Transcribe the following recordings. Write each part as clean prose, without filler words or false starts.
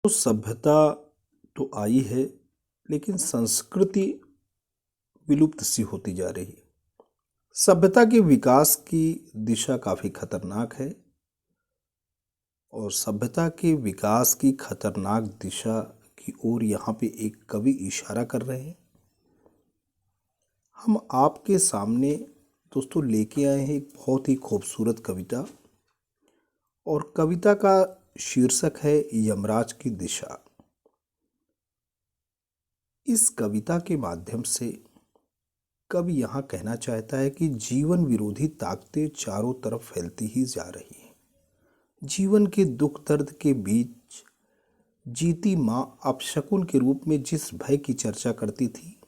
तो सभ्यता तो आई है, लेकिन संस्कृति विलुप्त सी होती जा रही है। सभ्यता के विकास की दिशा काफी खतरनाक है और सभ्यता के विकास की खतरनाक दिशा की ओर यहाँ पे एक कवि इशारा कर रहे हैं। हम आपके सामने दोस्तों लेके आए हैं एक बहुत ही खूबसूरत कविता, और कविता का शीर्षक है यमराज की दिशा। इस कविता के माध्यम से कवि यहाँ कहना चाहता है कि जीवन विरोधी ताकतें चारों तरफ फैलती ही जा रही हैं। जीवन के दुख दर्द के बीच जीती माँ अपशकुन के रूप में जिस भय की चर्चा करती थी,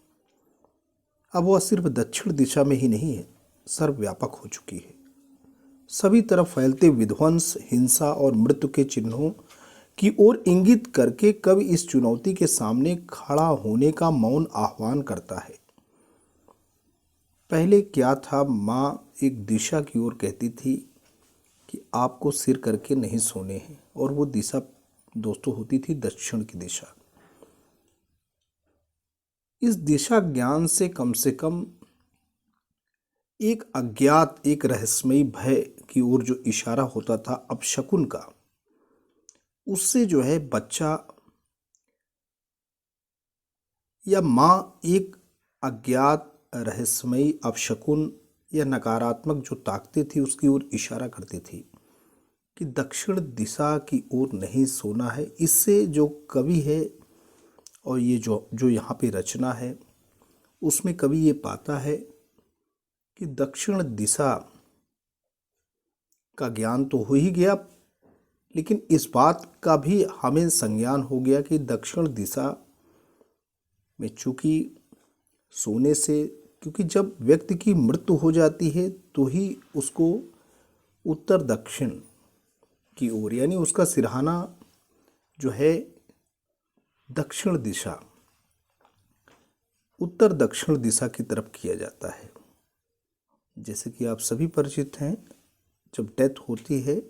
अब वह सिर्फ दक्षिण दिशा में ही नहीं है, सर्वव्यापक हो चुकी है। सभी तरफ फैलते विध्वंस, हिंसा और मृत्यु के चिन्हों की ओर इंगित करके कवि इस चुनौती के सामने खड़ा होने का मौन आह्वान करता है। पहले क्या था, माँ एक दिशा की ओर कहती थी कि आपको सिर करके नहीं सोने हैं, और वो दिशा दोस्तों होती थी दक्षिण की दिशा। इस दिशा ज्ञान से कम एक अज्ञात, एक रहस्यमयी भय की ओर जो इशारा होता था अपशकुन का, उससे जो है बच्चा या माँ एक अज्ञात, रहस्यमयी, अपशकुन या नकारात्मक जो ताकतें थी उसकी ओर इशारा करती थी कि दक्षिण दिशा की ओर नहीं सोना है। इससे जो कवि है और ये जो यहाँ पे रचना है, उसमें कवि ये पाता है कि दक्षिण दिशा का ज्ञान तो हो ही गया, लेकिन इस बात का भी हमें संज्ञान हो गया कि दक्षिण दिशा में चूंकि सोने से, क्योंकि जब व्यक्ति की मृत्यु हो जाती है तो ही उसको उत्तर दक्षिण की ओर, यानी उसका सिरहाना जो है दक्षिण दिशा, उत्तर दक्षिण दिशा की तरफ किया जाता है। जैसे कि आप सभी परिचित हैं, जब डेथ होती है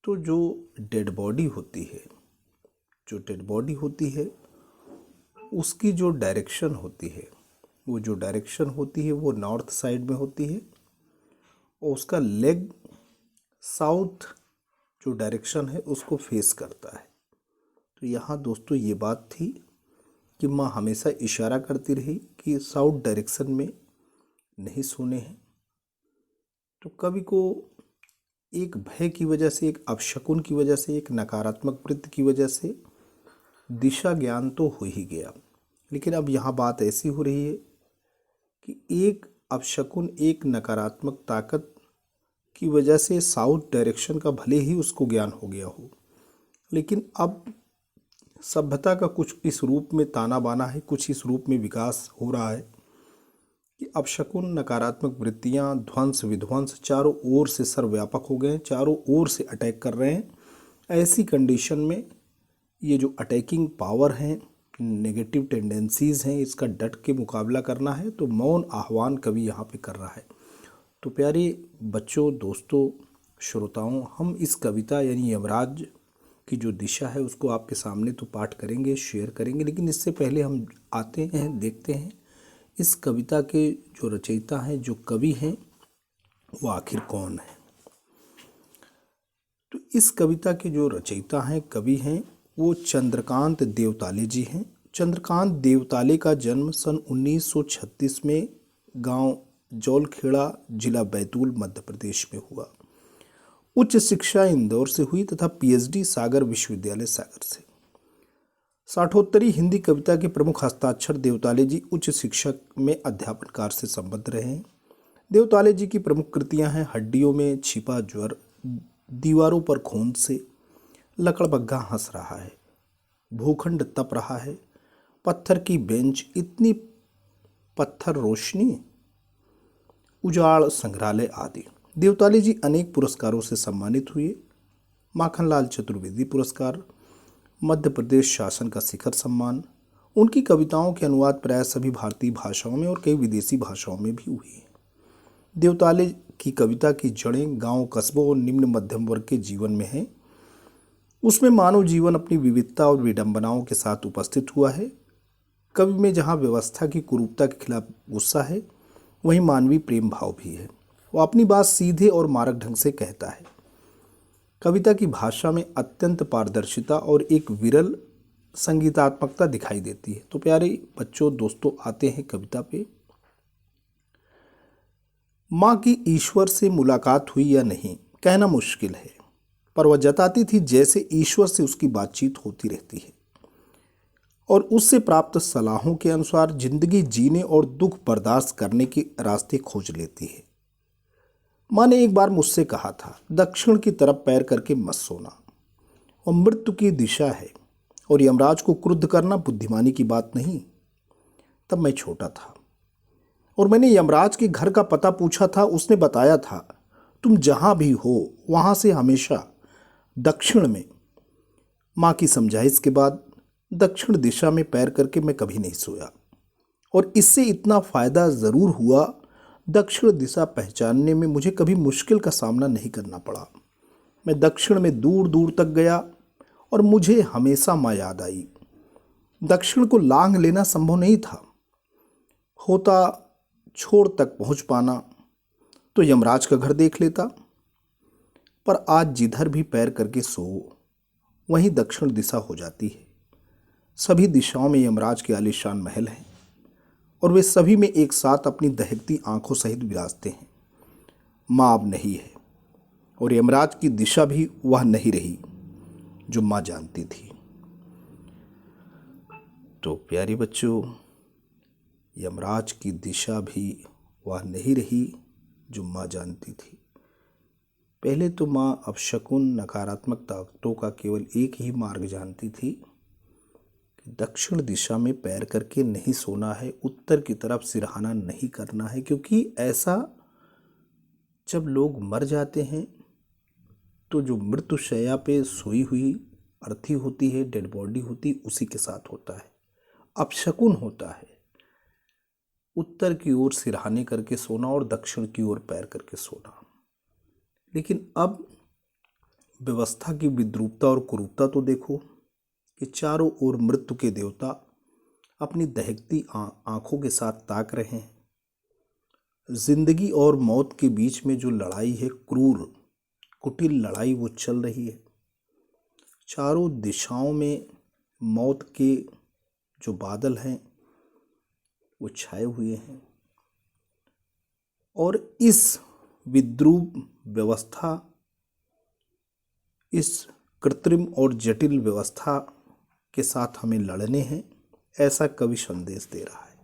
तो जो डेड बॉडी होती है उसकी जो डायरेक्शन होती है, वो नॉर्थ साइड में होती है, और उसका लेग साउथ जो डायरेक्शन है उसको फेस करता है। तो यहाँ दोस्तों ये बात थी कि माँ हमेशा इशारा करती रही कि साउथ डायरेक्शन में नहीं सोने हैं। तो कवि को एक भय की वजह से, एक अपशकुन की वजह से, एक नकारात्मक वृत्ति की वजह से दिशा ज्ञान तो हो ही गया, लेकिन अब यहाँ बात ऐसी हो रही है कि एक अपशकुन, एक नकारात्मक ताकत की वजह से साउथ डायरेक्शन का भले ही उसको ज्ञान हो गया हो, लेकिन अब सभ्यता का कुछ इस रूप में ताना बाना है, कुछ इस रूप में विकास हो रहा है कि अपशकुन, नकारात्मक वृत्तियां, ध्वंस विध्वंस चारों ओर से सर्वव्यापक हो गए हैं, चारों ओर से अटैक कर रहे हैं। ऐसी कंडीशन में ये जो अटैकिंग पावर हैं, नेगेटिव टेंडेंसीज हैं, इसका डट के मुकाबला करना है, तो मौन आह्वान कवि यहाँ पे कर रहा है। तो प्यारे बच्चों, दोस्तों, श्रोताओं, हम इस कविता यानी यमराज की जो दिशा है उसको आपके सामने तो पाठ करेंगे, शेयर करेंगे, लेकिन इससे पहले हम आते हैं, देखते हैं इस कविता के जो रचयिता हैं, जो कवि हैं, वो आखिर कौन है। तो इस कविता के जो रचयिता हैं, कवि हैं, वो चंद्रकांत देवताले जी हैं। चंद्रकांत देवताले का जन्म सन 1936 में गांव जौलखेड़ा, जिला बैतूल, मध्य प्रदेश में हुआ। उच्च शिक्षा इंदौर से हुई तथा पीएचडी सागर विश्वविद्यालय सागर से। साठोत्तरी हिंदी कविता के प्रमुख हस्ताक्षर देवताले जी उच्च शिक्षा में अध्यापन कार्य से संबद्ध रहे हैं। देवताले जी की प्रमुख कृतियां हैं हड्डियों में छिपा ज्वर, दीवारों पर खून से, लकड़बग्घा हंस रहा है, भूखंड तप रहा है, पत्थर की बेंच, इतनी पत्थर रोशनी, उजाड़ संग्रहालय आदि। देवताले जी अनेक पुरस्कारों से सम्मानित हुए। माखनलाल चतुर्वेदी पुरस्कार, मध्य प्रदेश शासन का शिखर सम्मान। उनकी कविताओं के अनुवाद प्राय सभी भारतीय भाषाओं में और कई विदेशी भाषाओं में भी हुए हैं। देवताले की कविता की जड़ें गांव, कस्बों और निम्न मध्यम वर्ग के जीवन में हैं। उसमें मानव जीवन अपनी विविधता और विडंबनाओं के साथ उपस्थित हुआ है। कवि में जहाँ व्यवस्था की कुरूपता के खिलाफ गुस्सा है, वहीं मानवीय प्रेम भाव भी है। वो अपनी बात सीधे और मारक ढंग से कहता है। कविता की भाषा में अत्यंत पारदर्शिता और एक विरल संगीतात्मकता दिखाई देती है। तो प्यारे बच्चों, दोस्तों, आते हैं कविता पे। माँ की ईश्वर से मुलाकात हुई या नहीं, कहना मुश्किल है, पर वह जताती थी जैसे ईश्वर से उसकी बातचीत होती रहती है और उससे प्राप्त सलाहों के अनुसार जिंदगी जीने और दुख बर्दाश्त करने के रास्ते खोज लेती है। माँ ने एक बार मुझसे कहा था, दक्षिण की तरफ पैर करके मत सोना, वह मृत्यु की दिशा है और यमराज को क्रुद्ध करना बुद्धिमानी की बात नहीं। तब मैं छोटा था और मैंने यमराज के घर का पता पूछा था। उसने बताया था, तुम जहाँ भी हो वहाँ से हमेशा दक्षिण में। माँ की समझाइश के बाद दक्षिण दिशा में पैर करके मैं कभी नहीं सोया और इससे इतना फायदा ज़रूर हुआ, दक्षिण दिशा पहचानने में मुझे कभी मुश्किल का सामना नहीं करना पड़ा। मैं दक्षिण में दूर दूर तक गया और मुझे हमेशा माँ याद आई। दक्षिण को लांघ लेना संभव नहीं था, होता छोर तक पहुँच पाना तो यमराज का घर देख लेता, पर आज जिधर भी पैर करके सो वहीं दक्षिण दिशा हो जाती है। सभी दिशाओं में यमराज के आलीशान महल हैं और वे सभी में एक साथ अपनी दहकती आंखों सहित विराजते हैं। माँ अब नहीं है और यमराज की दिशा भी वह नहीं रही जो माँ जानती थी। तो प्यारे बच्चों, यमराज की दिशा भी वह नहीं रही जो माँ जानती थी। पहले तो माँ अपशकुन नकारात्मक ताकतों का केवल एक ही मार्ग जानती थी कि दक्षिण दिशा में पैर करके नहीं सोना है, उत्तर की तरफ सिरहाना नहीं करना है, क्योंकि ऐसा जब लोग मर जाते हैं तो जो मृत्युशैया पे सोई हुई अर्थी होती है, डेड बॉडी होती, उसी के साथ होता है, अपशकुन होता है। उत्तर की ओर सिरहाने करके सोना और दक्षिण की ओर पैर करके सोना। लेकिन अब व्यवस्था की विद्रूपता और कुरूपता तो देखो कि चारों ओर मृत्यु के देवता अपनी दहकती आंखों के साथ ताक रहे हैं। जिंदगी और मौत के बीच में जो लड़ाई है, क्रूर कुटिल लड़ाई, वो चल रही है। चारों दिशाओं में मौत के जो बादल हैं वो छाए हुए हैं और इस विद्रूप व्यवस्था, इस कृत्रिम और जटिल व्यवस्था के साथ हमें लड़ने हैं, ऐसा कवि संदेश दे रहा है।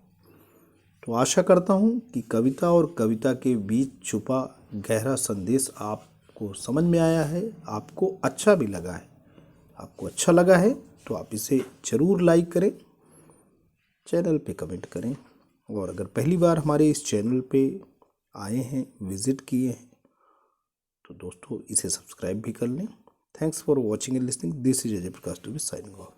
तो आशा करता हूँ कि कविता और कविता के बीच छुपा गहरा संदेश आपको समझ में आया है, आपको अच्छा भी लगा है। आपको अच्छा लगा है तो आप इसे ज़रूर लाइक करें, चैनल पे कमेंट करें, और अगर पहली बार हमारे इस चैनल पे आए हैं, विज़िट किए हैं, तो दोस्तों इसे सब्सक्राइब भी कर लें। Thanks for watching and listening. This is Ajay Prakash to be signing of.